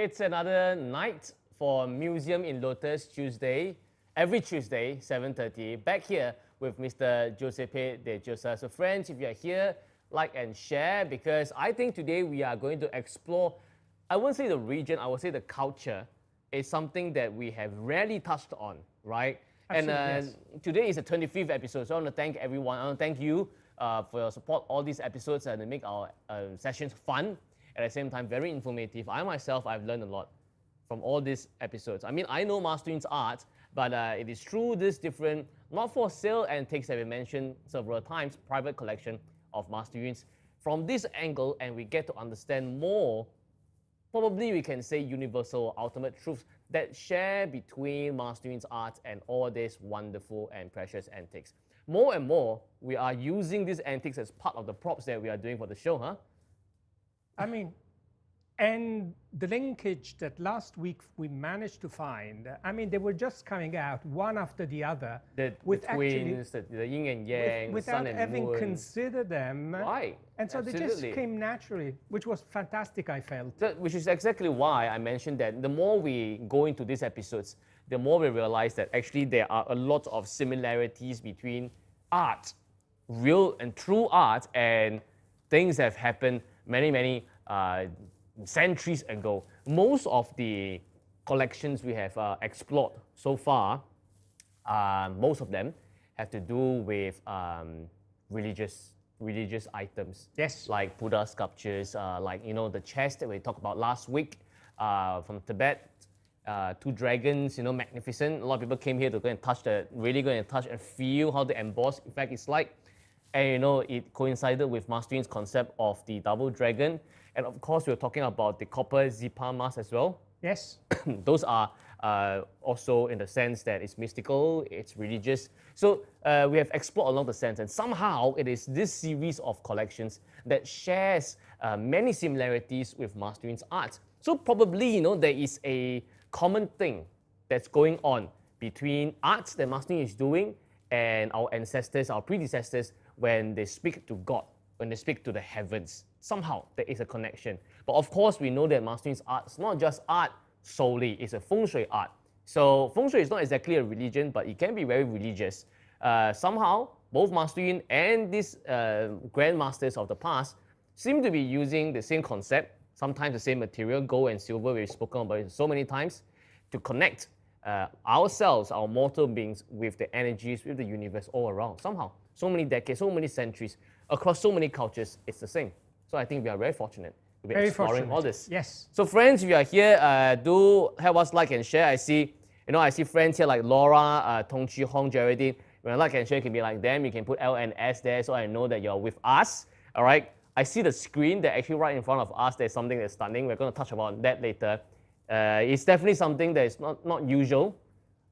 It's another night for Museum in Lotus Tuesday, every Tuesday, 7:30. Back here with Mr. Giuseppe De Giosa. So friends, if you're here, like and share, because I think today we are going to explore, I won't say the region, I would say the culture is something that we have rarely touched on, right? Absolutely, And today is the 25th episode, so I want to thank everyone. I want to thank you for your support, all these episodes, and to make our sessions fun. At the same time, very informative. I myself, I've learned a lot from all these episodes. I mean, I know Master art, but it is through this different, not for sale antiques that we mentioned several times, private collection of Master from this angle, and we get to understand more, probably we can say universal, ultimate truths that share between Master art and all these wonderful and precious antiques. More and more, we are using these antiques as part of the props that we are doing for the show, huh? I mean, and the linkage that last week we managed to find, I mean, they were just coming out one after the other. The twins, the yin and yang, the sun without and having moon. considered them. Right. And so Absolutely. they just came naturally, which was fantastic, I felt. Which is exactly why I mentioned that the more we go into these episodes, the more we realize that actually there are a lot of similarities between art, real and true art, and things that have happened many centuries ago. Most of the collections we have explored so far, most of them have to do with religious items. Yes. Like Buddha sculptures, like the chest that we talked about last week from Tibet. Two dragons, magnificent. A lot of people came here to go and touch really go and touch and feel how the embossed effect is like. And it coincided with Master concept of the double dragon. And of course, we were talking about the copper Zipa mask as well. Yes. Those are also in the sense that it's mystical, it's religious. So we have explored along the sense, and somehow it is this series of collections that shares many similarities with Master art. So probably, there is a common thing that's going on between arts that Master is doing and our ancestors, our predecessors, when they speak to God, when they speak to the heavens. Somehow there is a connection. But of course, we know that Master art is not just art solely, it's a fengshui art. So fengshui is not exactly a religion, but it can be very religious. Somehow, both Master and these grandmasters of the past seem to be using the same concept, sometimes the same material, gold and silver, we've spoken about it so many times, to connect ourselves, our mortal beings, with the energies, with the universe all around. Somehow, so many decades, so many centuries, across so many cultures, it's the same. So I think we are very fortunate to be exploring all this. Yes. So friends, if you are here, do help us like and share. I see friends here like Laura, Tong Chi Hong, Geraldine. When I like and share, you can be like them. You can put L and S there, so I know that you're with us. All right. I see the screen that actually right in front of us. There's something that's stunning. We're going to touch about that later. It's definitely something that is not usual,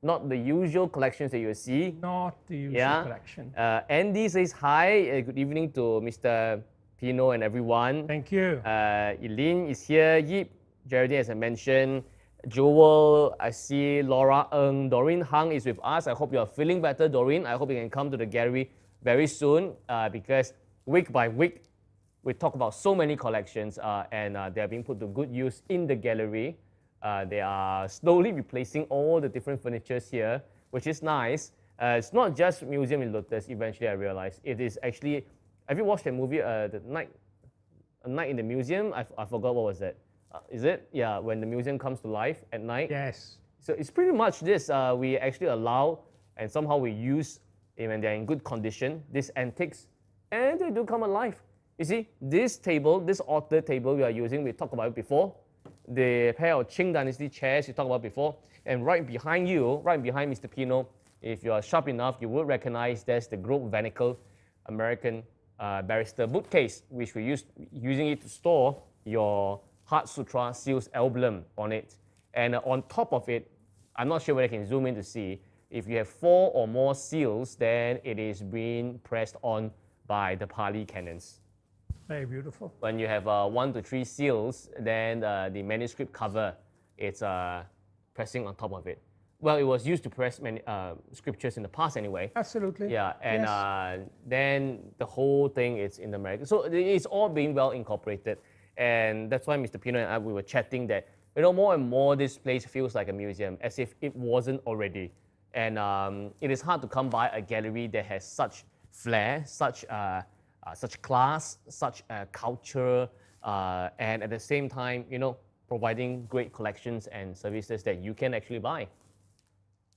not the usual collections that you see. Not the usual collection. Andy says hi. Good evening to Mr. Pino and everyone. Thank you. Eileen is here. Yip, Geraldine, as I mentioned. Joel, I see Laura Ng. Doreen Hung is with us. I hope you are feeling better, Doreen. I hope you can come to the gallery very soon because week by week, we talk about so many collections and they are being put to good use in the gallery. They are slowly replacing all the different furnitures here, which is nice. It's not just Museum in Lotus, eventually I realized. It is actually, have you watched that movie, A Night in the Museum? I forgot what was that. Is it? Yeah, when the museum comes to life at night. Yes. So it's pretty much this. We actually allow and somehow we use, when they're in good condition, these antiques, and they do come alive. You see, this table, this altar table we are using, we talked about it before. The pair of Qing Dynasty chairs we talked about before. And right behind you, right behind Mr. Pino, if you are sharp enough, you will recognize there's the Grove Vanical American barrister bookcase, which we using it to store your Heart Sutra Seals emblem on it. And on top of it, I'm not sure whether I can zoom in to see, if you have 4 or more seals, then it is being pressed on by the Pali canons. Very beautiful. When you have 1 to 3 seals, then the manuscript cover, it's pressing on top of it. Well, it was used to press many scriptures in the past anyway. Absolutely. Yeah, and yes. Then the whole thing is in America. So it's all being well incorporated. And that's why Mr. Pino and I, we were chatting that more and more this place feels like a museum, as if it wasn't already. And it is hard to come by a gallery that has such flair, such class, such culture, and at the same time, providing great collections and services that you can actually buy.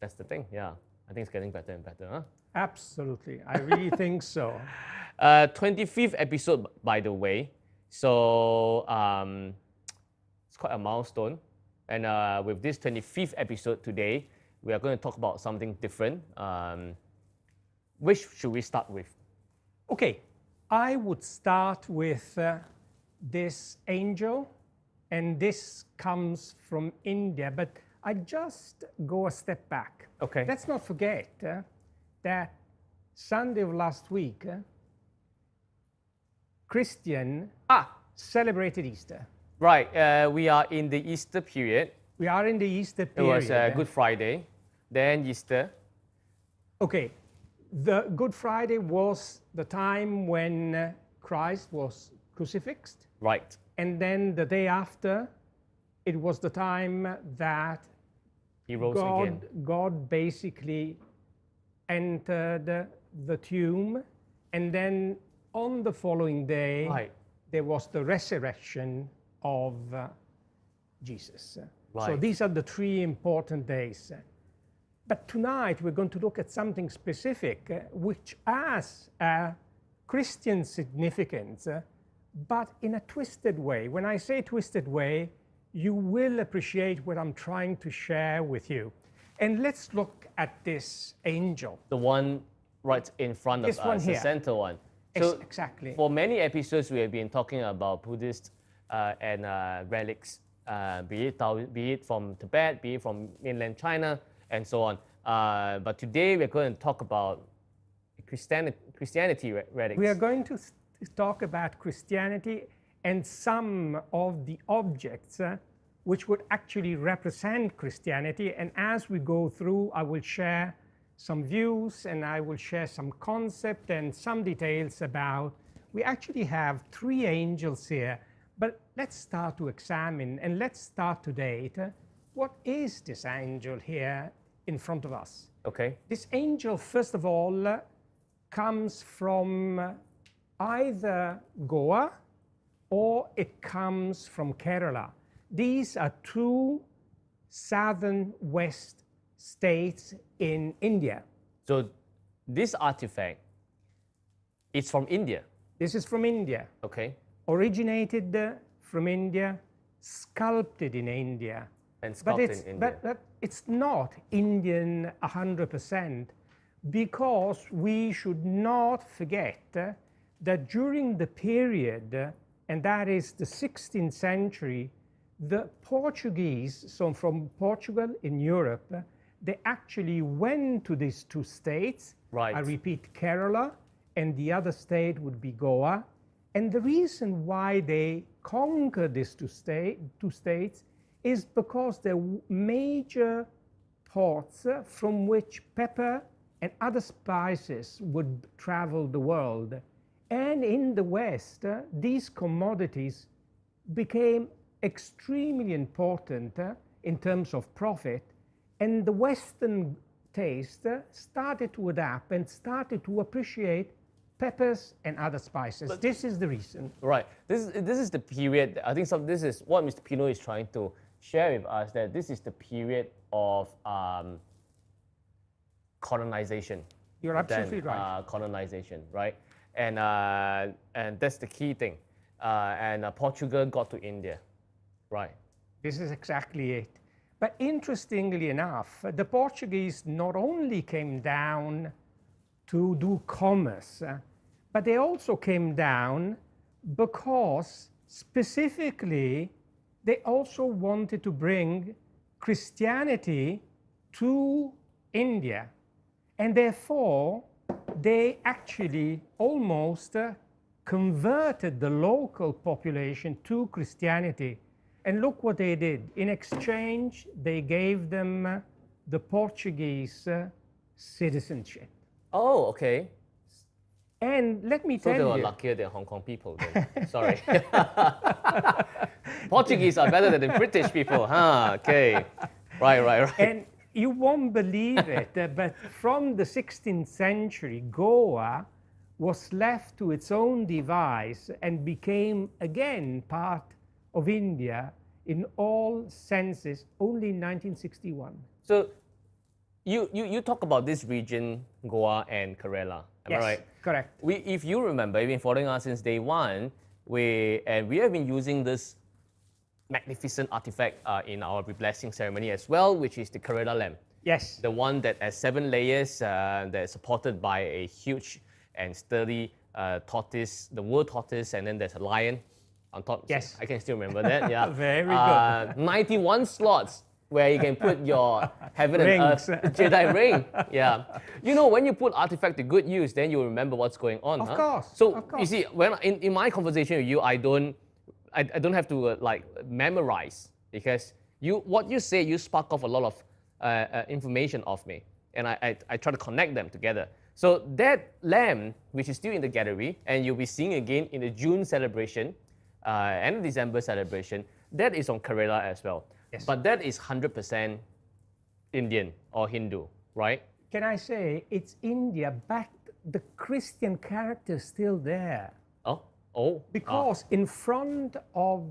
That's the thing, yeah. I think it's getting better and better, huh? Absolutely, I really think so. 25th episode, by the way. So it's quite a milestone. And with this 25th episode today, we are going to talk about something different. Which should we start with? Okay, I would start with this angel, and this comes from India, but I just go a step back. Okay. Let's not forget that Sunday of last week, Christian celebrated Easter. Right, we are in the Easter period. We are in the Easter It period. was Good Friday, then Easter. Okay, the Good Friday was the time when Christ was crucifixed. Right. And then the day after, it was the time that He rose again. God basically entered the tomb. And then on the following day, Right. there was the resurrection of Jesus. So Right. these are the three important days. But tonight we're going to look at something specific, which has a Christian significance, but in a twisted way. When I say twisted way, you will appreciate what I'm trying to share with you. And let's look at this angel. The one right in front of This one us, the here. center one. So Exactly. for many episodes, we have been talking about Buddhist and relics, be it from Tibet, be it from mainland China, and so on. But today we're going to talk about Christianity relics. We are going to talk about Christianity and some of the objects which would actually represent Christianity. And as we go through, I will share some views and I will share some concept and some details about. We actually have three angels here, but let's start to examine and let's start to date. What is this angel here in front of us? Okay. This angel, first of all, comes from either Goa or it comes from Kerala. These are two southern west states in India. So this artifact is from India. This is from India. Okay. Originated from India, sculpted in India. And sculpted in India. But it's not Indian 100%, because we should not forget that during the period, and that is the 16th century, the Portuguese, so from Portugal in Europe, they actually went to these two states. Right. I repeat, Kerala, and the other state would be Goa. And the reason why they conquered these two states is because they're major ports from which pepper and other spices would travel the world. And in the West, these commodities became extremely important in terms of profit. And the Western taste started to adapt and started to appreciate peppers and other spices. But this is the reason. Right. This is the period. I think this is what Mr. Pino is trying to share with us, that this is the period of colonization. You're absolutely right. Colonization, right? And that's the key thing. And Portugal got to India, right? This is exactly it. But interestingly enough, the Portuguese not only came down to do commerce, but they also came down because specifically they also wanted to bring Christianity to India. And therefore, they actually almost converted the local population to Christianity. And look what they did. In exchange, they gave them the Portuguese citizenship. Oh, okay. And let me tell So they were you, luckier than Hong Kong people then. Sorry. Portuguese are better than the British people, huh? Okay. Right. and you won't believe it, but from the 16th century, Goa was left to its own device and became again part of India in all senses only in 1961. So you talk about this region, Goa and Kerala, am I Yes, right? correct. If you remember, you've been following us since day one, we have been using this magnificent artifact in our blessing ceremony as well, which is the Kerala lamp. Yes. The one that has 7 layers, that's supported by a huge and sturdy tortoise, the wood tortoise, and then there's a lion on top. Yes. I can still remember that, yeah. Very good. 91 slots where you can put your heaven and Rings. earth Jedi ring. Yeah. You know, when you put artifact to good use, then you remember what's going on. Of huh? course, So of course. you see, when in my conversation with you, I don't have to like memorize, because what you say, you spark off a lot of information of me, and I try to connect them together. So that lamp, which is still in the gallery, and you'll be seeing again in the June celebration and the December celebration, that is on Kerala as well. Yes. But that is 100% Indian or Hindu, right? Can I say it's India, but the Christian character is still there. Oh. Because in front of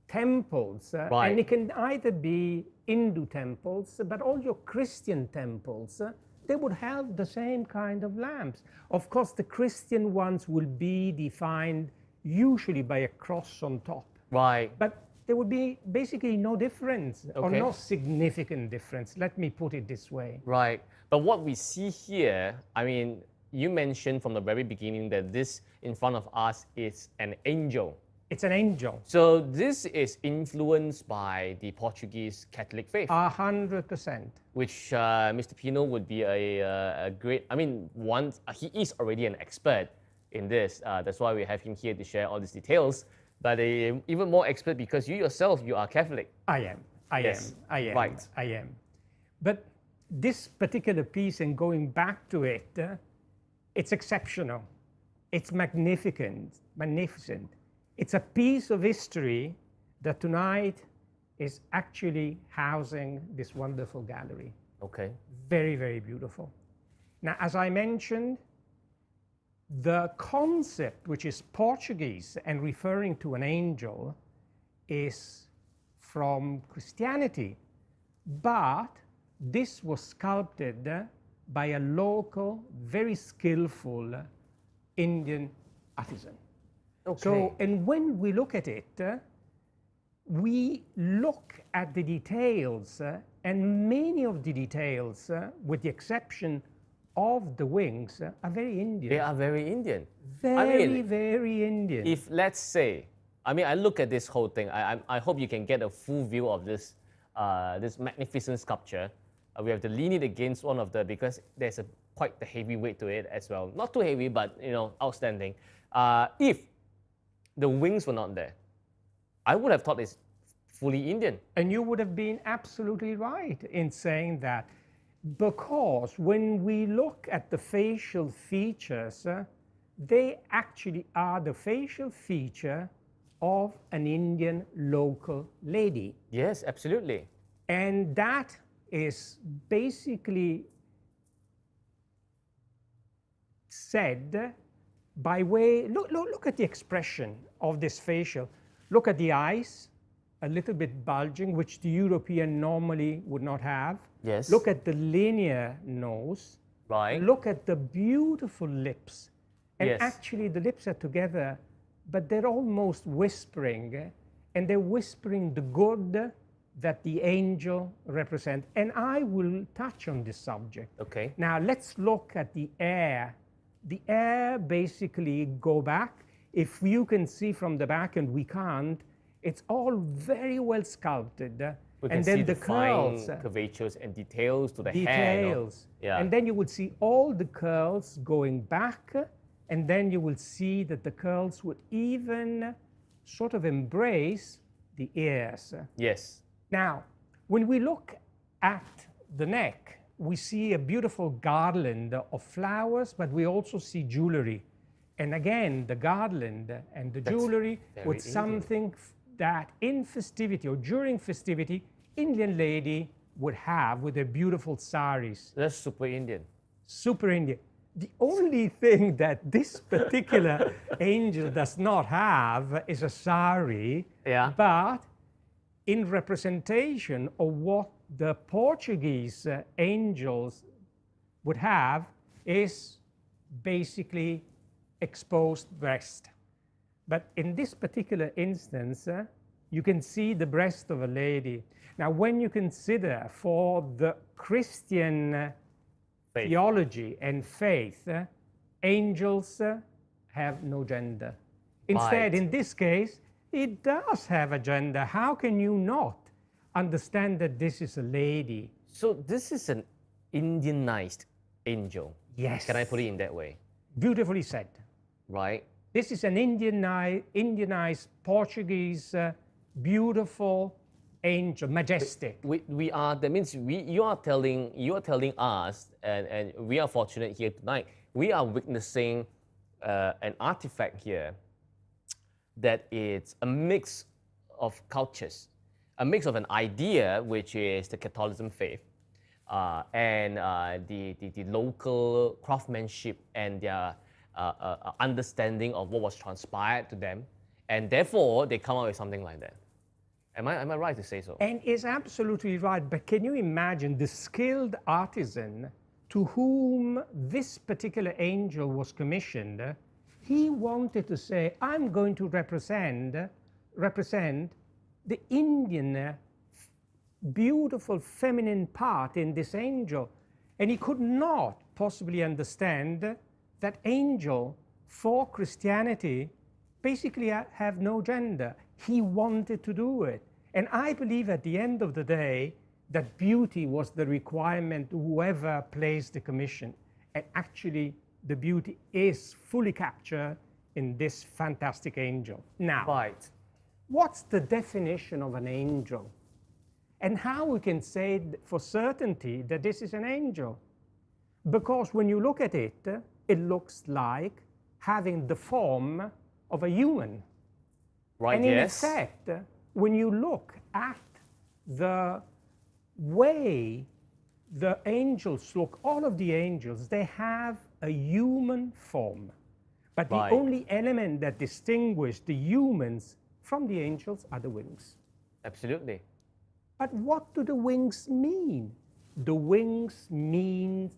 temples, Right. and it can either be Hindu temples, but all your Christian temples, they would have the same kind of lamps. Of course, the Christian ones will be defined usually by a cross on top. Right. But there would be basically no difference, or Okay. no significant difference. Let me put it this way. Right. But what we see here, I mean, you mentioned from the very beginning that this in front of us is an angel. It's an angel. So this is influenced by the Portuguese Catholic faith, 100%. which Mr. Pino would be a great, I mean, he is already an expert in this. That's why we have him here to share all these details. But even more expert because you yourself, you are Catholic. I am. Yes. I am. Right. I am. But this particular piece, and going back to it, it's exceptional. It's magnificent. It's a piece of history that tonight is actually housing this wonderful gallery. Okay. Very, very beautiful. Now, as I mentioned, the concept, which is Portuguese and referring to an angel, is from Christianity, but this was sculpted by a local, very skillful Indian artisan. Okay. So, and when we look at it, we look at the details, and many of the details, with the exception of the wings, are very Indian. They are very Indian. Very, very Indian. If let's say, I mean, I look at this whole thing. I hope you can get a full view of this this magnificent sculpture. We have to lean it against one of the, because there's quite the heavy weight to it as well. Not too heavy, but outstanding. If the wings were not there, I would have thought it's fully Indian. And you would have been absolutely right in saying that, because when we look at the facial features, they actually are the facial feature of an Indian local lady. Yes, absolutely. And that is basically said by way, look at the expression of this facial. Look at the eyes, a little bit bulging, which the European normally would not have. Yes. Look at the linear nose. Right. Look at the beautiful lips. And Yes. actually the lips are together, but they're almost whispering, and they're whispering the good that the angel represents. And I will touch on this subject. Okay. Now let's look at the air. The air basically go back. If you can see from the back, and we can't, it's all very well sculpted. We can and then see the curls. fine curvatures and details to the hair. Details. Yeah. And then you will see all the curls going back, and then you will see that the curls would even sort of embrace the ears. Yes. Now, when we look at the neck, we see a beautiful garland of flowers, but we also see jewelry. And again, the garland and the jewelry was something that in festivity or during festivity, Indian lady would have with their beautiful saris. That's super Indian. Super Indian. The only thing that this particular angel does not have is a sari, Yeah. but in representation of what the Portuguese angels would have is basically exposed breast. But in this particular instance, you can see the breast of a lady. Now, when you consider for the Christian theology and faith, angels have no gender. Instead, in this case, it does have a gender. How can you not understand that this is a lady? So this is an Indianized angel. Yes. Can I put it in that way? Beautifully said. Right. This is an Indianized Portuguese, beautiful angel, majestic. That means you are telling us, and we are fortunate here tonight, we are witnessing an artifact here that it's a mix of cultures, a mix of an idea, which is the Catholicism faith, and the local craftsmanship and their understanding of what was transpired to them, and therefore they come up with something like that. Am I right to say so? And it's absolutely right, but can you imagine the skilled artisan to whom this particular angel was commissioned? He wanted to say, I'm going to represent the Indian beautiful feminine part in this angel. And he could not possibly understand that angel for Christianity basically have no gender. He wanted to do it. And I believe at the end of the day that beauty was the requirement to whoever placed the commission. And actually, the beauty is fully captured in this fantastic angel. Now, what's the definition of an angel? And how we can say for certainty that this is an angel? Because when you look at it, it looks like having the form of a human. Right, and in effect, when you look at the way the angels look, all of the angels, they have a human form. But the only element that distinguishes the humans from the angels are the wings. Absolutely. But what do the wings mean? The wings mean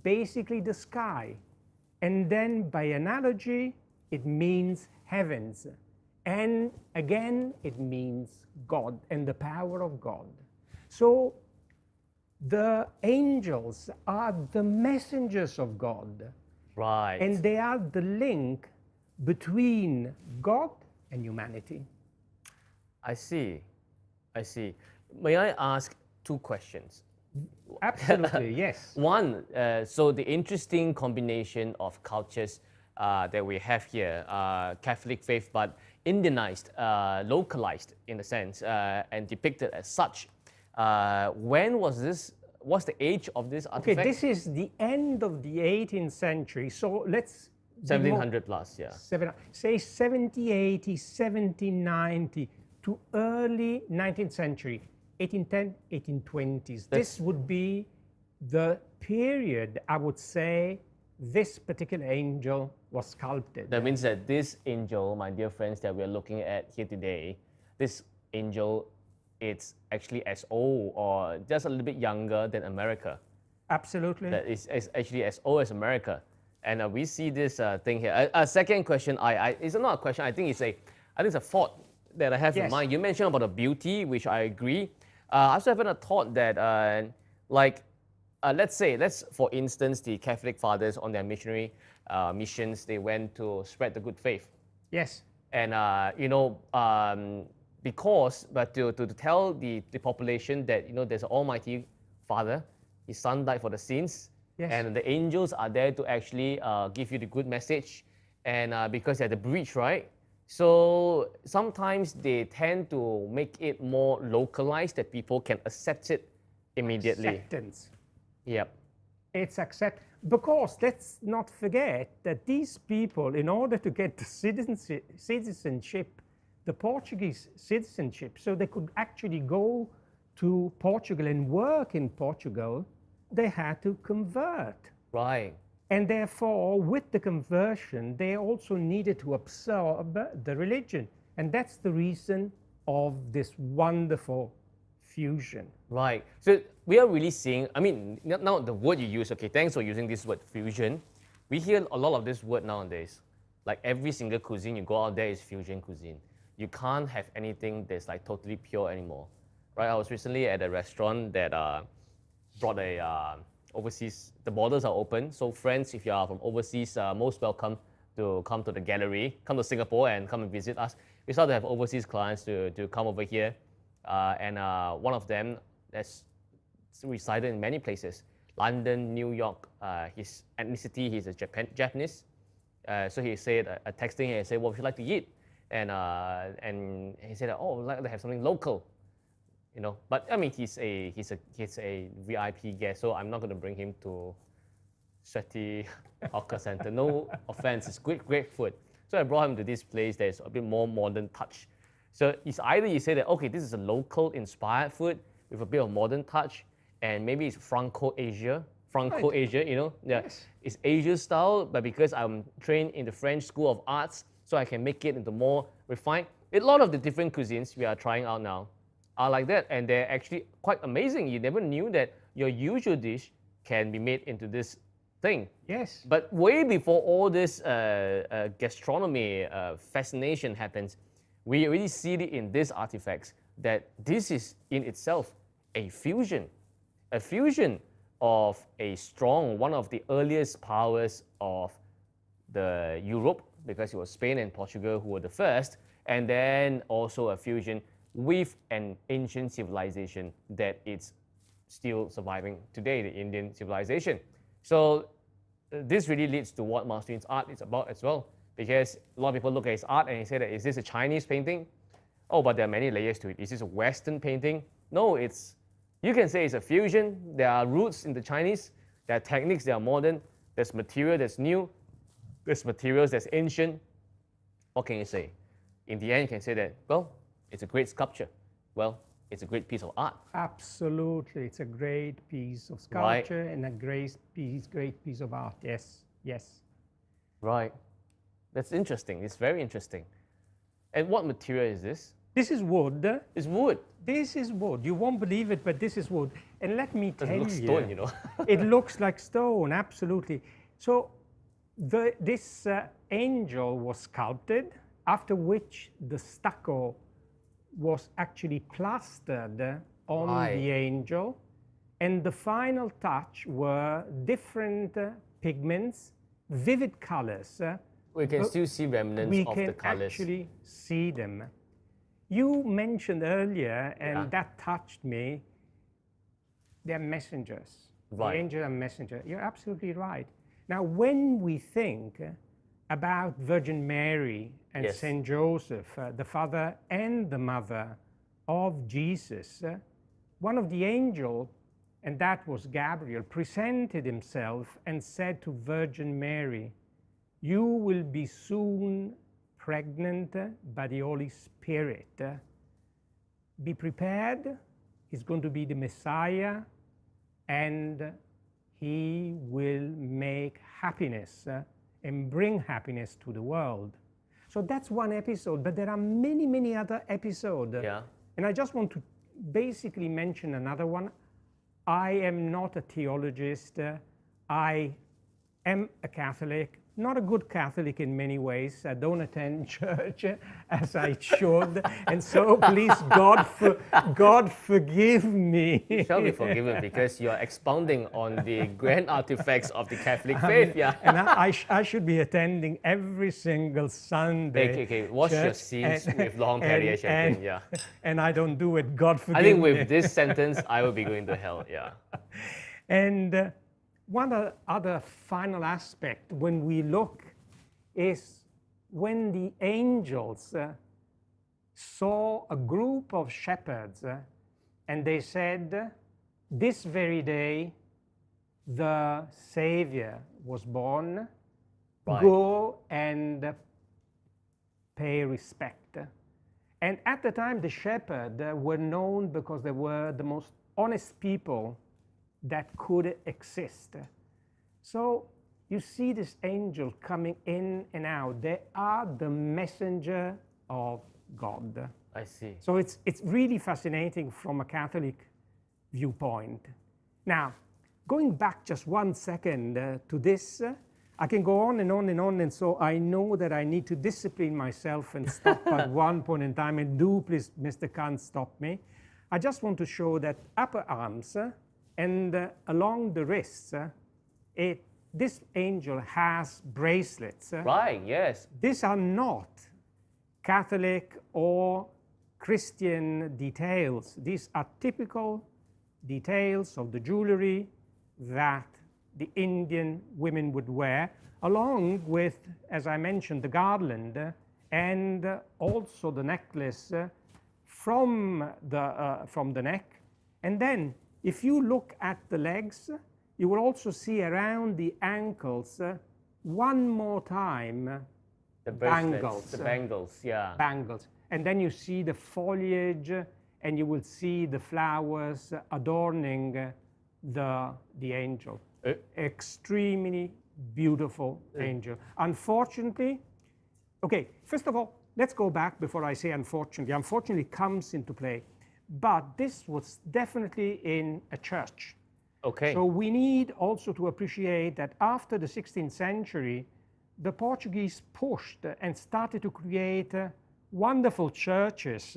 basically the sky. And then by analogy, it means heavens. And again, it means God and the power of God. So the angels are the messengers of God. Right. And they are the link between God and humanity. I see. May I ask two questions? Absolutely, yes. One, so the interesting combination of cultures that we have here, Catholic faith, but Indianized, localized in a sense, and depicted as such. When was this? What's the age of this artifact? Okay, this is the end of the 18th century. So let's 1700 plus, yeah. Say 1780, 1790 to early 19th century, 1810, 1820s. This would be the period, I would say, this particular angel was sculpted. That means that this angel, my dear friends, that we're looking at here today, this angel, it's actually as old or just a little bit younger than America. Absolutely. That is actually as old as America. And we see this thing here. A second question, it's not a question, I think it's a thought that I have in mind. You mentioned about the beauty, which I agree. I also have a thought that, let's for instance, the Catholic fathers on their missionary missions, they went to spread the good faith. Yes. And to tell the population that there's an Almighty Father, His Son died for the sins, and the angels are there to actually give you the good message, and because they're the breach, right? So sometimes they tend to make it more localized that people can accept it immediately. Acceptance. Yep. It's accept because let's not forget that these people, in order to get the citizenship, the Portuguese citizenship, so they could actually go to Portugal and work in Portugal, they had to convert. Right. And therefore, with the conversion, they also needed to absorb the religion. And that's the reason of this wonderful fusion. Right. So we are really seeing, I mean, now the word you use, okay, thanks for using this word fusion. We hear a lot of this word nowadays. Like every single cuisine you go out there is fusion cuisine. You can't have anything that's like totally pure anymore. Right? I was recently at a restaurant that brought a overseas, the borders are open. So friends, if you are from overseas, most welcome to come to the gallery, come to Singapore and come and visit us. We start to have overseas clients to come over here. And one of them has resided in many places, London, New York. His ethnicity, he's a Japanese. So he said, texting him, he said, what would you like to eat? And he said, oh, I'd like to have something local. You know, but I mean, he's a VIP guest, so I'm not going to bring him to sweaty hawker center. No offense, it's great food. So I brought him to this place that's a bit more modern touch. So it's either you say that, okay, this is a local inspired food with a bit of modern touch, and maybe it's Franco-Asia, you know, yeah, Yes. It's Asia style, but because I'm trained in the French School of Arts, so I can make it into more refined. A lot of the different cuisines we are trying out now are like that, and they're actually quite amazing. You never knew that your usual dish can be made into this thing. Yes. But way before all this gastronomy fascination happens, we already see it in these artifacts that this is in itself a fusion of a strong, one of the earliest powers of the Europe, because it was Spain and Portugal who were the first, and then also a fusion with an ancient civilization that it's still surviving today, the Indian civilization. So this really leads to what Master art is about as well, because a lot of people look at his art and they say that, is this a Chinese painting? Oh, but there are many layers to it. Is this a Western painting? No, you can say it's a fusion. There are roots in the Chinese, there are techniques that are modern, there's material that's new, there's materials that's ancient. What can you say? In the end, you can say that, well, it's a great sculpture. Well, it's a great piece of art. Absolutely, it's a great piece of sculpture, right, and a great piece of art. Yes, yes. Right. That's interesting. It's very interesting. And what material is this? This is wood. It's wood. This is wood. You won't believe it, but this is wood. And let me tell you, it looks stone, you know. It looks like stone, absolutely. So this angel was sculpted, after which the stucco was actually plastered on the angel, and the final touch were different pigments, vivid colors. We can still see remnants of the colors. We can actually see them. You mentioned earlier, and that touched me, they're messengers. Right. The angel and messenger. You're absolutely right. Now, when we think about Virgin Mary and Saint Joseph, the father and the mother of Jesus, one of the angels, and that was Gabriel, presented himself and said to Virgin Mary, "You will be soon pregnant by the Holy Spirit. Be prepared. He's going to be the Messiah, and he will make happiness and bring happiness to the world." So that's one episode, but there are many, many other episodes. Yeah. And I just want to basically mention another one. I am not a theologist. I am a Catholic, not a good Catholic in many ways. I don't attend church as I should. And so please, God forgive me. You shall be forgiven because you are expounding on the grand artifacts of the Catholic faith. Yeah. And I should be attending every single Sunday. Okay. Wash your sins with laurent-perrier champagne. Yeah. And I don't do it. God forgive me. I think with this sentence, I will be going to hell. Yeah. And one other final aspect when we look is when the angels saw a group of shepherds and they said, "This very day the Savior was born, Right. go and pay respect. And at the time, the shepherds were known because they were the most honest people that could exist. So you see this angel coming in and out. They are the messenger of God. I see. So it's really fascinating from a Catholic viewpoint. Now, going back just 1 second to this, I can go on and on and on, and so I know that I need to discipline myself and stop at one point in time, and do please, Mr. Khan, stop me. I just want to show that upper arms and along the wrists, this angel has bracelets. Right, yes. These are not Catholic or Christian details. These are typical details of the jewelry that the Indian women would wear, along with, as I mentioned, the garland and also the necklace from the neck. And then, if you look at the legs, you will also see around the ankles one more time The bracelets, bangles. the bangles, yeah. Bangles. And then you see the foliage, and you will see the flowers adorning the angel. Extremely beautiful angel. Unfortunately, okay, first of all, let's go back before I say unfortunately. Unfortunately comes into play, but this was definitely in a church. Okay. So we need also to appreciate that after the 16th century, the Portuguese pushed and started to create wonderful churches,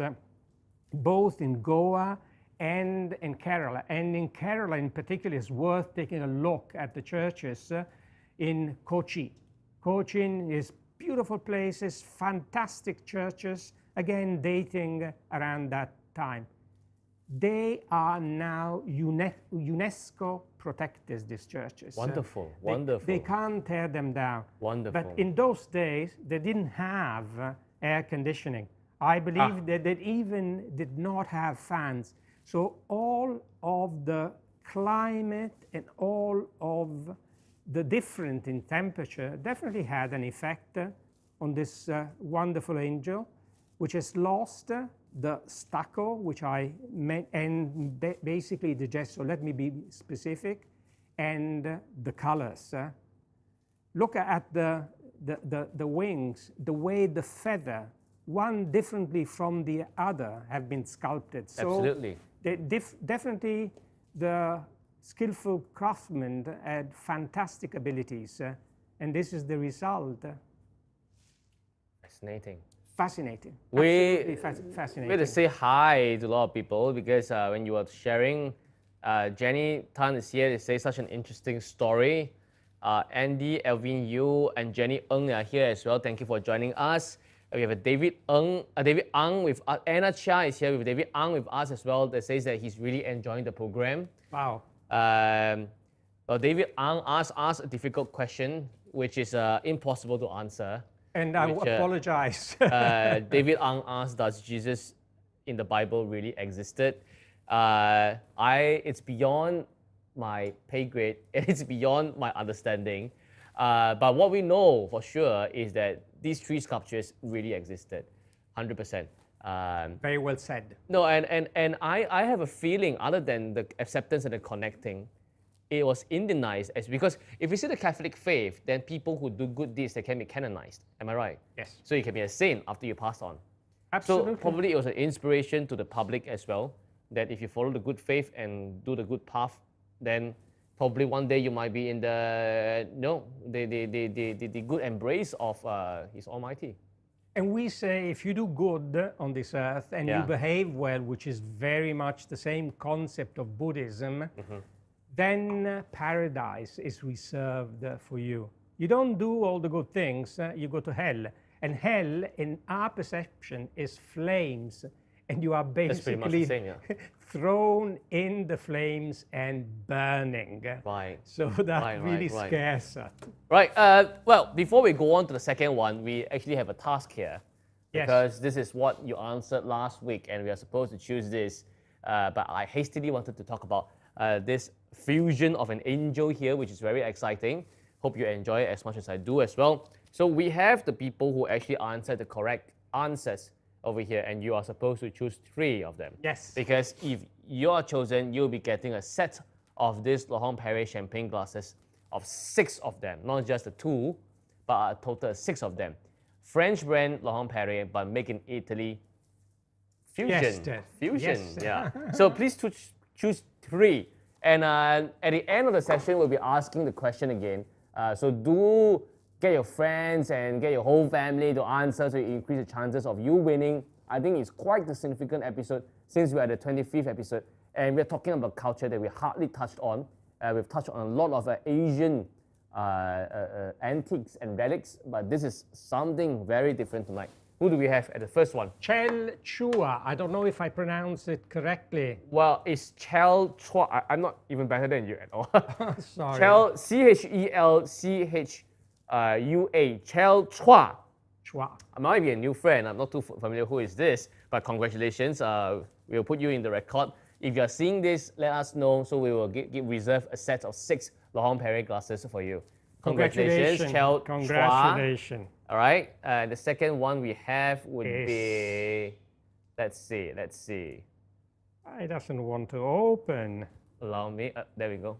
both in Goa and in Kerala. And in Kerala in particular, it's worth taking a look at the churches in Kochi. Cochin is beautiful places, fantastic churches, again dating around that time. They are now UNESCO protected, these churches. Wonderful, They, wonderful. They can't tear them down. Wonderful. But in those days, they didn't have air conditioning. I believe that they even did not have fans. So all of the climate and all of the difference in temperature definitely had an effect on this wonderful angel, which has lost the stucco, which I meant, and basically the gesso, let me be specific, and the colors. Look at the wings, the way the feather, one differently from the other, have been sculpted. So Absolutely. Definitely the skillful craftsmen had fantastic abilities, and this is the result. Fascinating. Fascinating. We Fascinating. had to say hi to a lot of people because when you were sharing, Jenny Tan is here to say such an interesting story. Andy, Elvin Yu, and Jenny Ng are here as well. Thank you for joining us. We have a David Ang with us. Anna Chia is here with David Ang with us as well. That says that he's really enjoying the program. Wow. Well, David Ang asked us a difficult question, which is impossible to answer. And I apologize. David Ang asked, does Jesus in the Bible really existed? It's beyond my pay grade, and it's beyond my understanding. But what we know for sure is that these three sculptures really existed, 100%. Very well said. No, and I have a feeling, other than the acceptance and the connecting, it was Indianized, because if you see the Catholic faith, then people who do good deeds, they can be canonized. Am I right? Yes. So you can be a saint after you pass on. Absolutely. So probably it was an inspiration to the public as well, that if you follow the good faith and do the good path, then probably one day you might be in the good embrace of His Almighty. And we say if you do good on this earth and you behave well, which is very much the same concept of Buddhism, then paradise is reserved for you. You don't do all the good things, you go to hell. And hell, in our perception, is flames. And you are basically thrown in the flames and burning. Right. So that really scares us. Right. Well, before we go on to the second one, we actually have a task here. Yes. Because this is what you answered last week, and we are supposed to choose this. But I hastily wanted to talk about this fusion of an angel here, which is very exciting. Hope you enjoy it as much as I do as well. So we have the people who actually answered the correct answers over here, and you are supposed to choose 3 of them. Yes. Because if you are chosen, you'll be getting a set of these Laurent-Perrier champagne glasses of 6 of them, not just the 2, but a total of 6 of them. French brand Laurent-Perrier, but made in Italy. Fusion. Yes, Steph. Fusion, Yes. yeah. So please choose 3. And at the end of the session, we'll be asking the question again. So do get your friends and get your whole family to answer to increase the chances of you winning. I think it's quite a significant episode since we're at the 25th episode. And we're talking about culture that we hardly touched on. We've touched on a lot of Asian antiques and relics, but this is something very different tonight. Who do we have at the first one? Chel Chua. I don't know if I pronounce it correctly. Well, it's Chel Chua. I'm not even better than you at all. Sorry. Chel, Chelchua. Chel Chua. Chua. I might be a new friend. I'm not too familiar who is this, but congratulations. We'll put you in the record. If you're seeing this, let us know so we will reserve a set of 6 Laurent-Perrier glasses for you. Congratulations, Chel Chua. Congratulations. All right. The second one we have would be, let's see. It doesn't want to open. Allow me. There we go.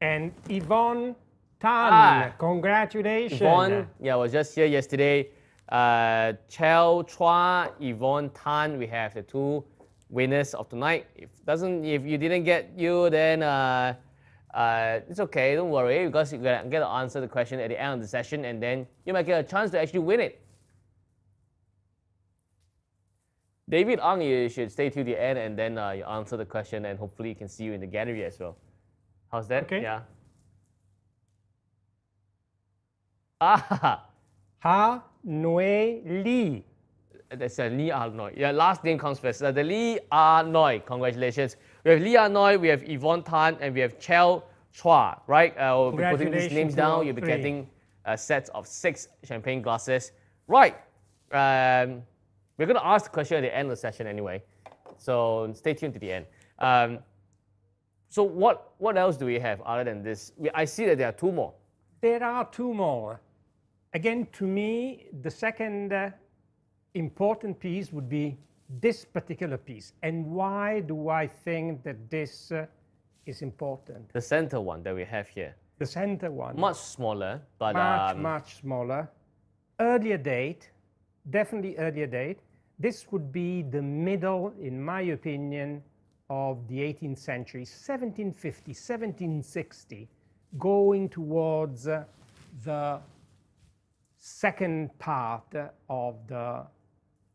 And Yvonne Tan. Congratulations. Yvonne, yeah, I was just here yesterday. Chel Chua, Yvonne Tan. We have the 2 winners of tonight. If you didn't get you, then it's okay. Don't worry, because you're gonna get to answer the question at the end of the session, and then you might get a chance to actually win it. David Ang, you should stay till the end, and then you answer the question, and hopefully you can see you in the gallery as well. How's that? Okay. Yeah. Ha Nui Lee. That's Lee Arnoy. Yeah, last name comes first. The Lee Arnoy. Congratulations. We have Lee Arnoy, we have Yvonne Tan, and we have Chel Chua, right? We'll be putting these names down. You'll be getting a set of 6 champagne glasses. Right. We're going to ask the question at the end of the session anyway. So stay tuned to the end. So what else do we have other than this? I see that there are 2 more. There are 2 more. Again, to me, the second important piece would be this particular piece. And why do I think that this is important? The center one that we have here. The center one. Much smaller, but much smaller. Earlier date, definitely earlier date. This would be the middle, in my opinion, of the 18th century, 1750, 1760, going towards the second part of the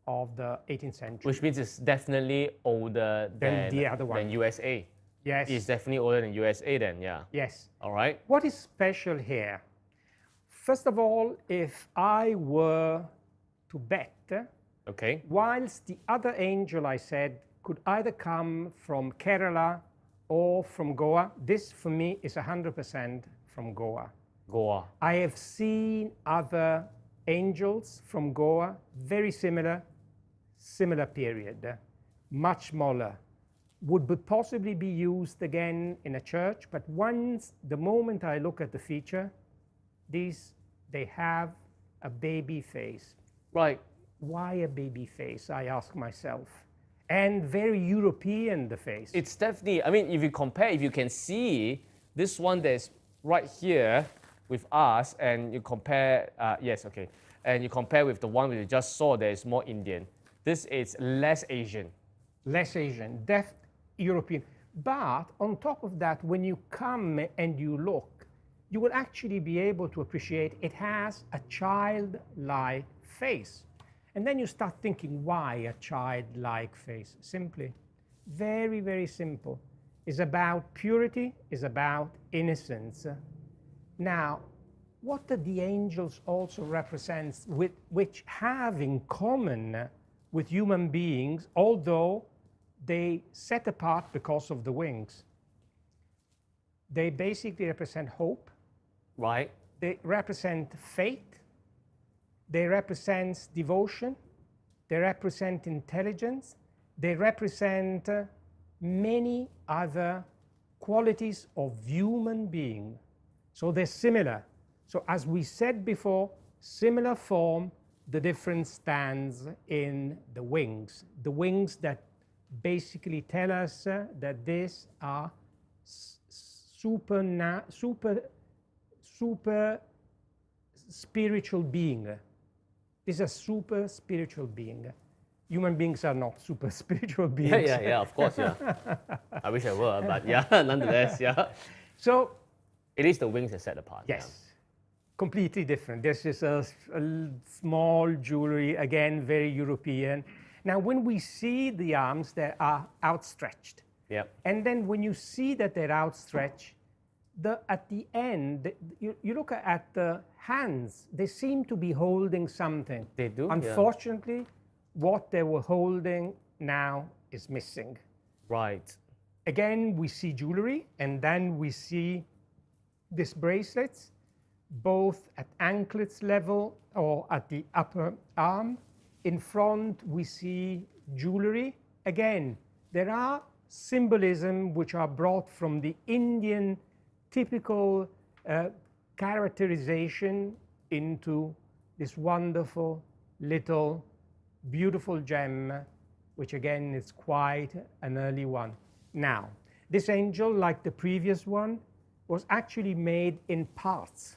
18th century. Which means it's definitely older than the other one. Than USA. Yes. It's definitely older than USA then, yeah. Yes. All right. What is special here? First of all, if I were to bet, okay, whilst the other angel I said could either come from Kerala or from Goa, this for me is 100% from Goa. Goa. I have seen other angels from Goa, very similar period, much smaller. Would possibly be used again in a church, but the moment I look at the feature, they have a baby face. Right. Why a baby face, I ask myself. And very European, the face. It's definitely, I mean, if you compare, if you can see this one that's right here with us, and you compare, yes, okay, and you compare with the one we just saw that is more Indian, this is less Asian. Less Asian, European. But on top of that, when you come and you look, you will actually be able to appreciate it has a childlike face. And then you start thinking, why a childlike face? Simply, very, very simple. It's about purity, it's about innocence. Now, what do the angels also represent, which have in common with human beings, although they set apart because of the wings? They basically represent hope. Right. They represent faith. They represent devotion. They represent intelligence. They represent many other qualities of human being. So they're similar. So as we said before, similar form, the difference stands in the wings. The wings that basically tell us that these are super spiritual being. These are super spiritual being. Human beings are not super spiritual beings. Yeah, of course, yeah. I wish I were, but yeah, nonetheless, yeah. So it is the wings that set apart. Yes, completely different. This is a small jewelry, again, very European. Now, when we see the arms, they are outstretched. Yeah. And then when you see that they're outstretched, at the end, you look at the hands, they seem to be holding something. They do. Unfortunately, what they were holding now is missing. Right. Again, we see jewelry, and then we see these bracelets, both at anklets level or at the upper arm. In front, we see jewelry. Again, there are symbolism which are brought from the Indian typical characterization into this wonderful little beautiful gem, which again is quite an early one. Now, this angel, like the previous one, was actually made in parts.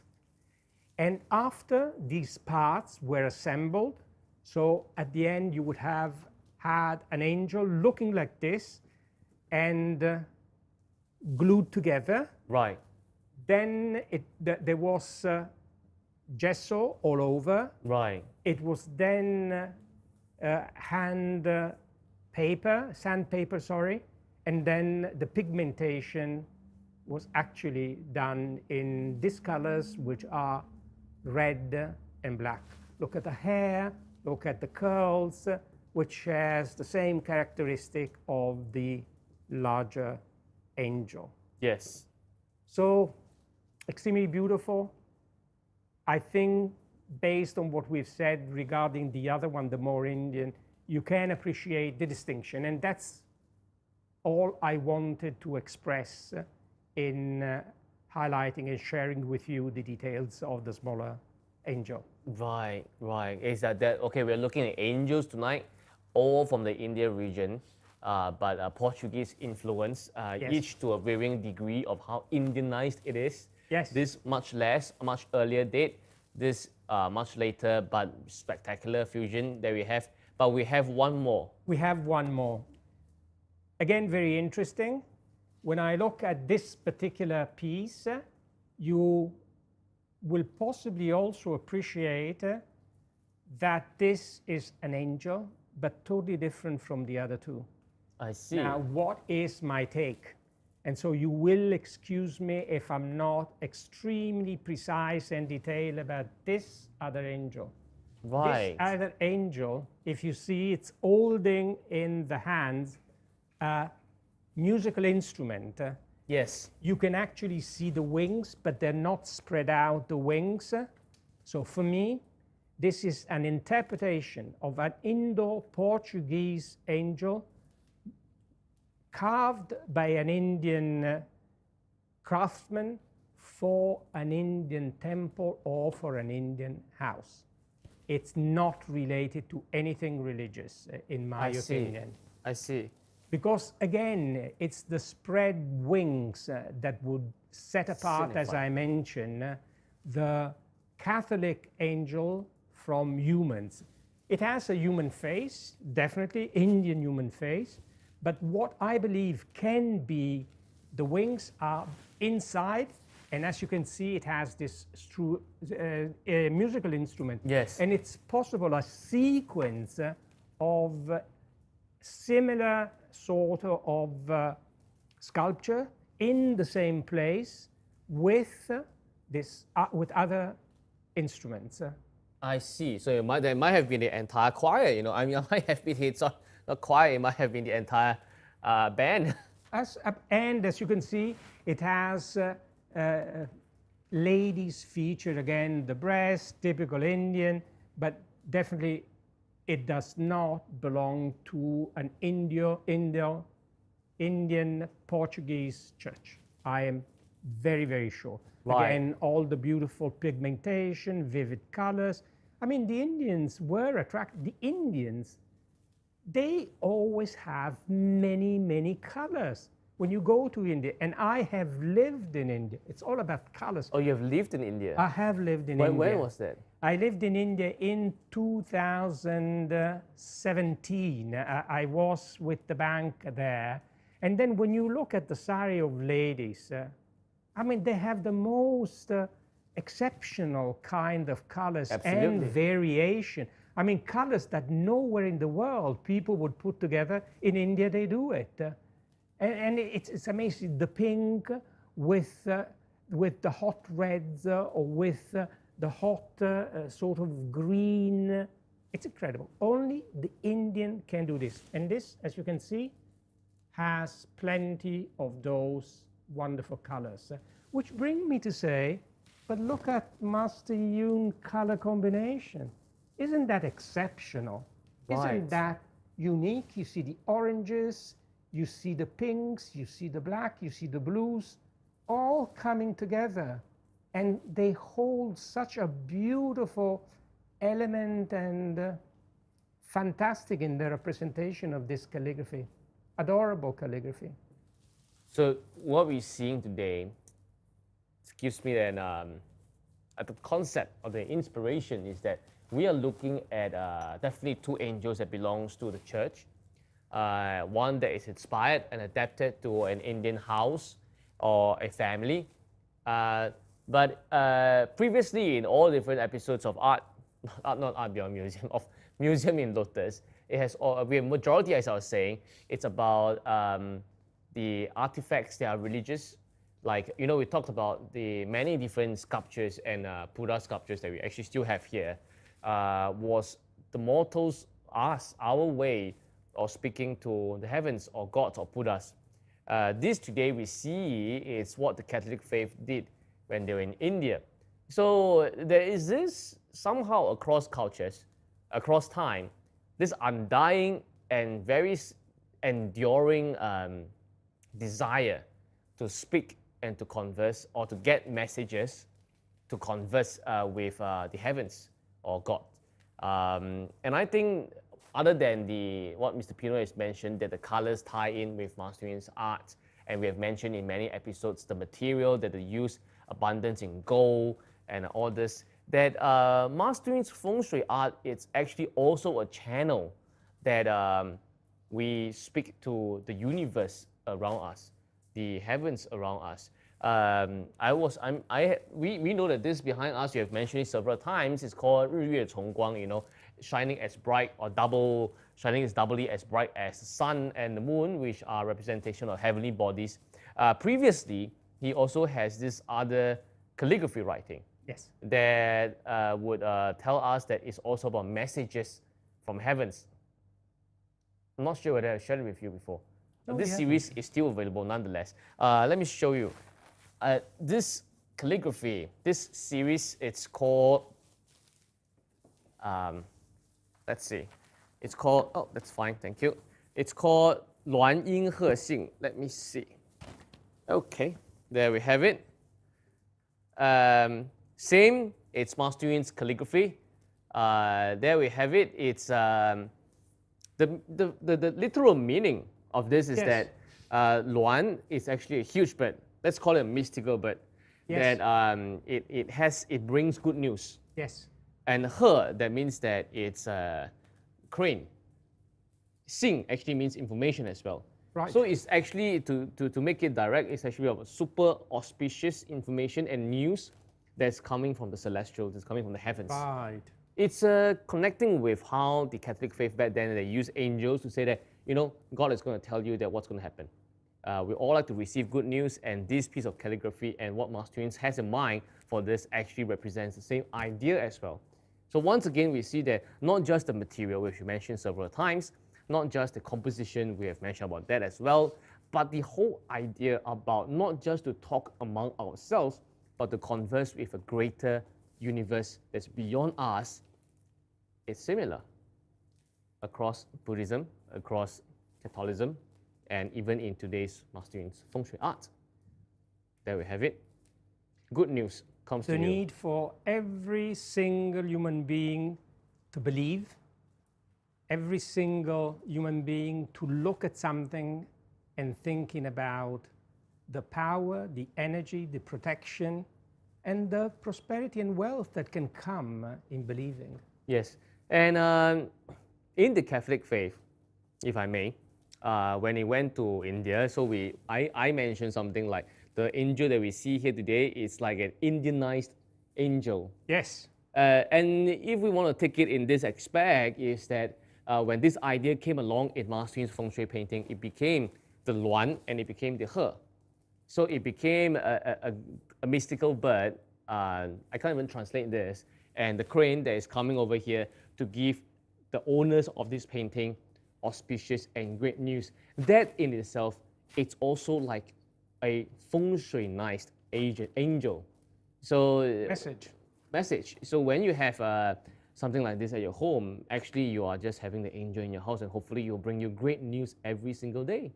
And after these parts were assembled, so at the end you would have had an angel looking like this and glued together. Right. Then there was gesso all over. Right. It was then sandpaper, sorry, and then the pigmentation was actually done in these colors, which are red and black. Look at the hair, look at the curls, which shares the same characteristic of the larger angel. Yes. So, extremely beautiful. I think based on what we've said regarding the other one, the more Indian, you can appreciate the distinction. And that's all I wanted to express in highlighting and sharing with you the details of the smaller angel. Right. Is that okay? We're looking at angels tonight, all from the India region, but Portuguese influence, Yes. each to a varying degree of how Indianized it is. Yes. This much less, much earlier date. This much later, but spectacular fusion that we have. But we have one more. We have one more. Again, very interesting. When I look at this particular piece, you will possibly also appreciate that this is an angel, but totally different from the other two. I see. Now, what is my take? And so you will excuse me if I'm not extremely precise and detailed about this other angel. Right. This other angel, if you see, it's holding in the hands a musical instrument. Yes. You can actually see the wings, but they're not spread out, the wings. So for me, this is an interpretation of an Indo-Portuguese angel carved by an Indian craftsman for an Indian temple or for an Indian house. It's not related to anything religious, in my opinion. I see. Because again, it's the spread wings that would set apart, as I mentioned, the Catholic angel from humans. It has a human face, definitely Indian human face, but what I believe can be the wings are inside, and as you can see, it has this musical instrument. Yes. And it's possible a sequence of similar sort of sculpture in the same place with with other instruments. I see. So there might have been the entire choir. I mean, it might have been the choir. It might have been the entire band. And as you can see, it has ladies featured again, the breast, typical Indian, but definitely it does not belong to an Indian Portuguese church. I am very, very sure. Right. Again, all the beautiful pigmentation, vivid colors. I mean, the Indians were attracted. The Indians, they always have many, many colors. When you go to India, and I have lived in India, it's all about colors. Oh, you have lived in India? I have lived in India. When was that? I lived in India in 2017. I was with the bank there. And then when you look at the sari of ladies, I mean, they have the most exceptional kind of colors and variation. I mean, colors that nowhere in the world people would put together. In India, they do it. And it's amazing. The pink with the hot reds or with the hot sort of green. It's incredible. Only the Indian can do this. And this, as you can see, has plenty of those wonderful colors. Which bring me to say, but look at Master Yoon color combination. Isn't that exceptional? Right. Isn't that unique? You see the oranges, you see the pinks, you see the black, you see the blues, all coming together. And they hold such a beautiful element and fantastic in the representation of this calligraphy. Adorable calligraphy. So what we're seeing today gives me an the concept of the inspiration is that we are looking at definitely two angels that belongs to the church. One that is inspired and adapted to an Indian house or a family. But previously in all different episodes of art, not Art Beyond Museum, of Museum in Lotus, it has we have majority, as I was saying, it's about the artifacts that are religious. Like, you know, we talked about the many different sculptures and Buddha sculptures that we actually still have here. Was the mortals us, our way of speaking to the heavens or gods or Buddhas. This today we see is what the Catholic faith did when they were in India. So there is this somehow across cultures, across time, this undying and very enduring desire to speak and to converse or to get messages to converse with the heavens or God. And I think other than what Mr. Pino has mentioned, that the colors tie in with Master Yuen's art, and we have mentioned in many episodes the material that they use, abundance in gold and all this, that Master Yuen's fengshui art, it's actually also a channel that we speak to the universe around us, the heavens around us. We know that this behind us, you have mentioned it several times, it's called 日月重光, you know, shining as bright or shining is doubly as bright as the sun and the moon, which are representation of heavenly bodies. Previously, he also has this other calligraphy writing. Yes. That would tell us that it's also about messages from heavens. I'm not sure whether I shared it with you before. Oh, this yeah. series is still available nonetheless. Let me show you. This calligraphy, this series, it's called, let's see. It's called, oh, that's fine, thank you. It's called 鸾音鹤信. Let me see. Okay, there we have it. Same, it's Master Yuen's calligraphy. There we have it. It's the literal meaning of this is that Luan is actually a huge bird. Let's call it a mystical bird. Yes. That it brings good news. Yes. And He, that means that it's a crane. Xing actually means information as well. Right. So it's actually, to make it direct, it's actually of a super auspicious information and news that's coming from the celestials, that's coming from the heavens. Right. It's connecting with how the Catholic faith back then, they use angels to say that, you know, God is going to tell you that what's going to happen. We all like to receive good news, and this piece of calligraphy and what Master Yuen has in mind for this actually represents the same idea as well. So once again, we see that not just the material, which we mentioned several times, not just the composition, we have mentioned about that as well, but the whole idea about not just to talk among ourselves, but to converse with a greater universe that's beyond us, is similar across Buddhism, across Catholicism, and even in today's Master Yuen's feng shui art. There we have it. Good news comes to The you. need for every single human being to believe, every single human being to look at something and thinking about the power, the energy, the protection, and the prosperity and wealth that can come in believing. Yes, and in the Catholic faith, if I may, when he went to India, so I mentioned something like the angel that we see here today is like an Indianized angel. Yes. And if we want to take it in this aspect, is that when this idea came along in Master Yun's feng shui painting, it became the luan and it became the he. So it became a mystical bird. I can't even translate this. And the crane that is coming over here to give the owners of this painting auspicious and great news. That in itself, it's also like a feng shui-ized angel. So message. So when you have something like this at your home, actually you are just having the angel in your house, and hopefully you'll bring you great news every single day.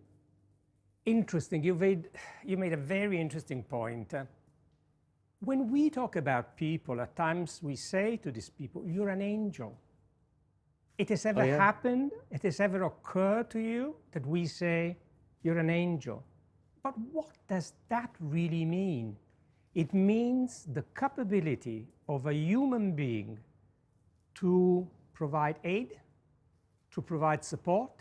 Interesting. You made a very interesting point. When we talk about people, at times we say to these people, "You're an angel." It has ever happened? It has ever occurred to you that we say, "You're an angel"? But what does that really mean? It means the capability of a human being to provide aid, to provide support,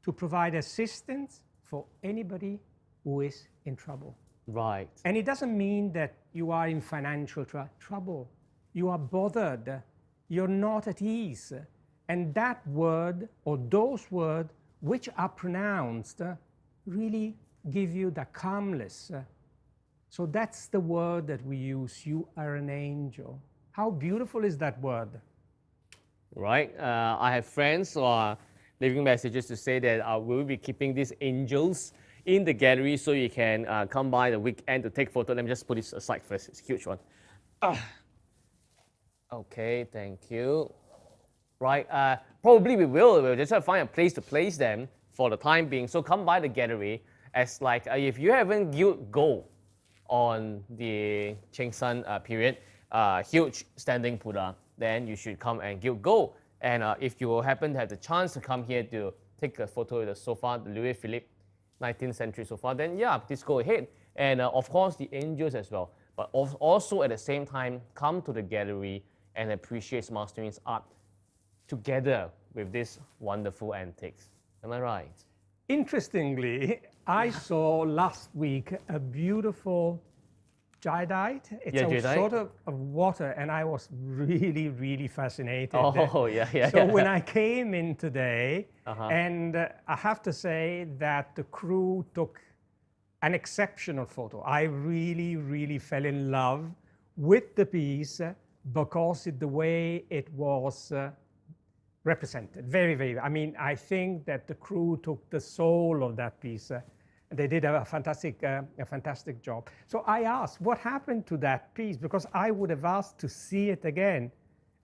to provide assistance for anybody who is in trouble. Right. And it doesn't mean that you are in financial trouble. You are bothered. You're not at ease. And that word, or those words which are pronounced, really give you the calmness. So that's the word that we use. You are an angel. How beautiful is that word? Right. I have friends who are leaving messages to say that we'll be keeping these angels in the gallery, so you can come by the weekend to take photo. Let me just put this aside first. It's a huge one. Okay, thank you. Right. Probably we will. We'll just have to find a place to place them for the time being. So come by the gallery. As like if you haven't gilt gold on the Chengsan period, huge standing Buddha, then you should come and gilt gold. And if you happen to have the chance to come here to take a photo with the sofa, the Louis Philippe 19th century sofa, then yeah, please go ahead. And of course, the angels as well. But also at the same time, come to the gallery and appreciate Master Yun's art together with these wonderful antiques. Am I right? Interestingly, I saw last week a beautiful jadeite. It's a jadeite. sort of water, and I was really, really fascinated. Oh, yeah. So when I came in today, and I have to say that the crew took an exceptional photo. I really, really fell in love with the piece because of the way it was represented. Very, very. I mean, I think that the crew took the soul of that piece. They did a fantastic job. So I asked, what happened to that piece? Because I would have asked to see it again,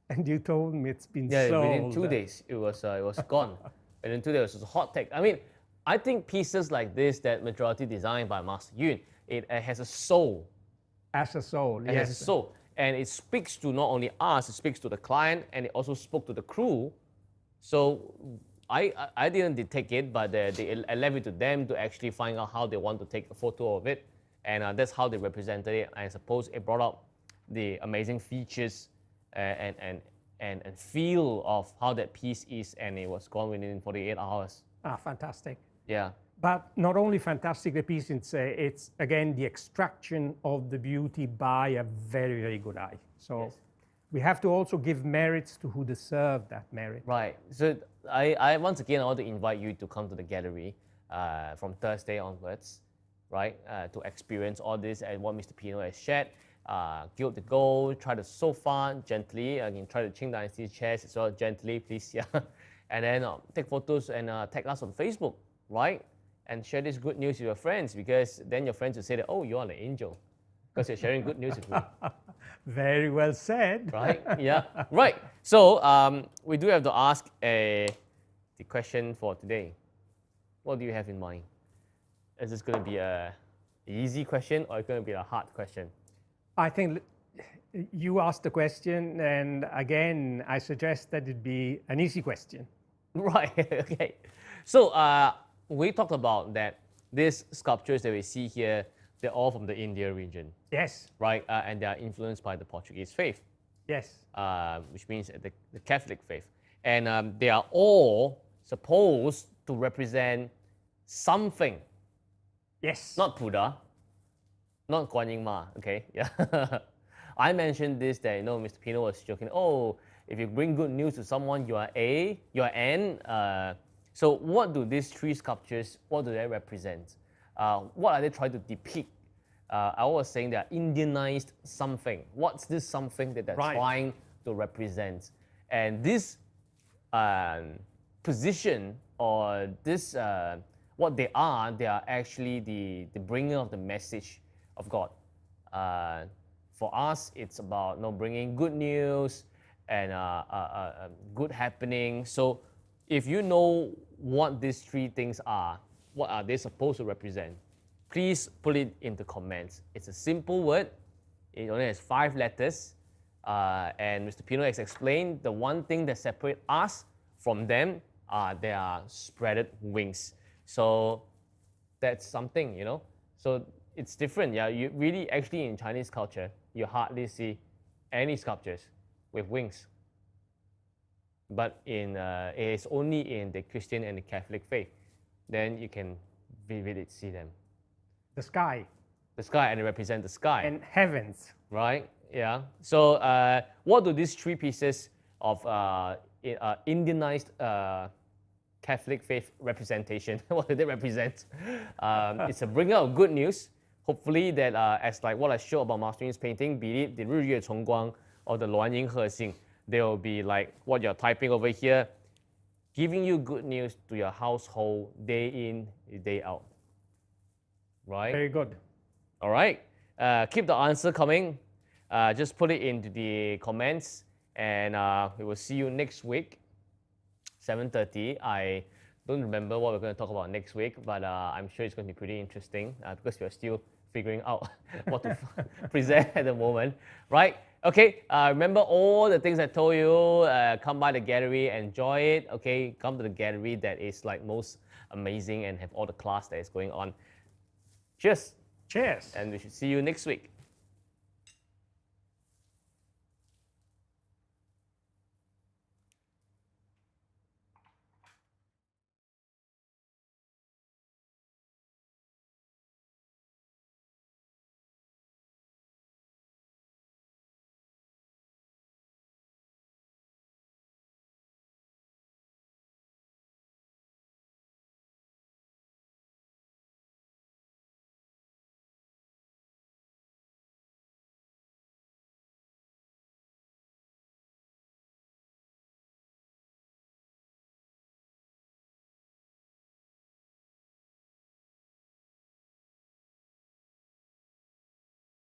and you told me it's been sold. Within 2 days it was gone. Within 2 days it was a hot take. I mean, I think pieces like this that majority designed by Master Yun, it has a soul. As a soul, It has a soul, and it speaks to not only us, it speaks to the client, and it also spoke to the crew. So I didn't detect it, but I left it to them to actually find out how they want to take a photo of it, and that's how they represented it. I suppose it brought up the amazing features and feel of how that piece is, and it was gone within 48 hours. Ah, fantastic. Yeah. But not only fantastic, the piece, it's again the extraction of the beauty by a very, very good eye. So. Yes. We have to also give merits to who deserve that merit. Right. So I once again, I want to invite you to come to the gallery from Thursday onwards, right? To experience all this and what Mr. Pino has shared. Gilt the gold, try the sofa gently. Again, try the Qing Dynasty chairs as well gently, please. Yeah. And then take photos and tag us on Facebook, right? And share this good news with your friends, because then your friends will say that, oh, you are an angel, because you're sharing good news with me. Very well said. Right, yeah, right. So we do have to ask the question for today. What do you have in mind? Is this going to be a Easy question or it's going to be a hard question? I think you asked the question, and again, I suggest that it be an easy question. Right, okay. So we talked about that these sculptures that we see here, they're all from the India region, Yes, right? And they are influenced by the Portuguese faith, yes, which means the Catholic faith. And they are all supposed to represent something. yes. Not Buddha, not Guan Yin Ma, okay? Yeah. I mentioned this that, Mr. Pino was joking, oh, if you bring good news to someone, you are A, you are N. So what do these three sculptures, what do they represent? What are they trying to depict? I was saying they're Indianized something. What's this something that they're trying to represent? And this position or this, what they are actually the bringer of the message of God. For us, it's about bringing good news and good happening. So if you know what these three things are, what are they supposed to represent, please put it in the comments. It's a simple word. It only has 5 letters. And Mr. Pino has explained the one thing that separates us from them are their spreaded wings. So that's something, So it's different. Yeah, you really actually in Chinese culture, you hardly see any sculptures with wings. But it's only in the Christian and the Catholic faith. Then you can vividly see them. The sky. The sky, and they represent the sky. And heavens. Right, yeah. So what do these 3 pieces of Indianized Catholic faith representation, what do they represent? It's a bringer of good news. Hopefully that as like what I showed about Master painting, be it the 日月重光 or the 鸾音鹤信, they will be like what you're typing over here, giving you good news to your household day in, day out. Right? Very good. All right. Keep the answer coming. Just put it into the comments, and we will see you next week, 7:30. I don't remember what we're going to talk about next week, but I'm sure it's going to be pretty interesting because we're still figuring out what to present at the moment, right? Okay, remember all the things I told you. Come by the gallery, enjoy it. Okay, come to the gallery that is like most amazing and have all the class that is going on. Cheers. Cheers. And we should see you next week.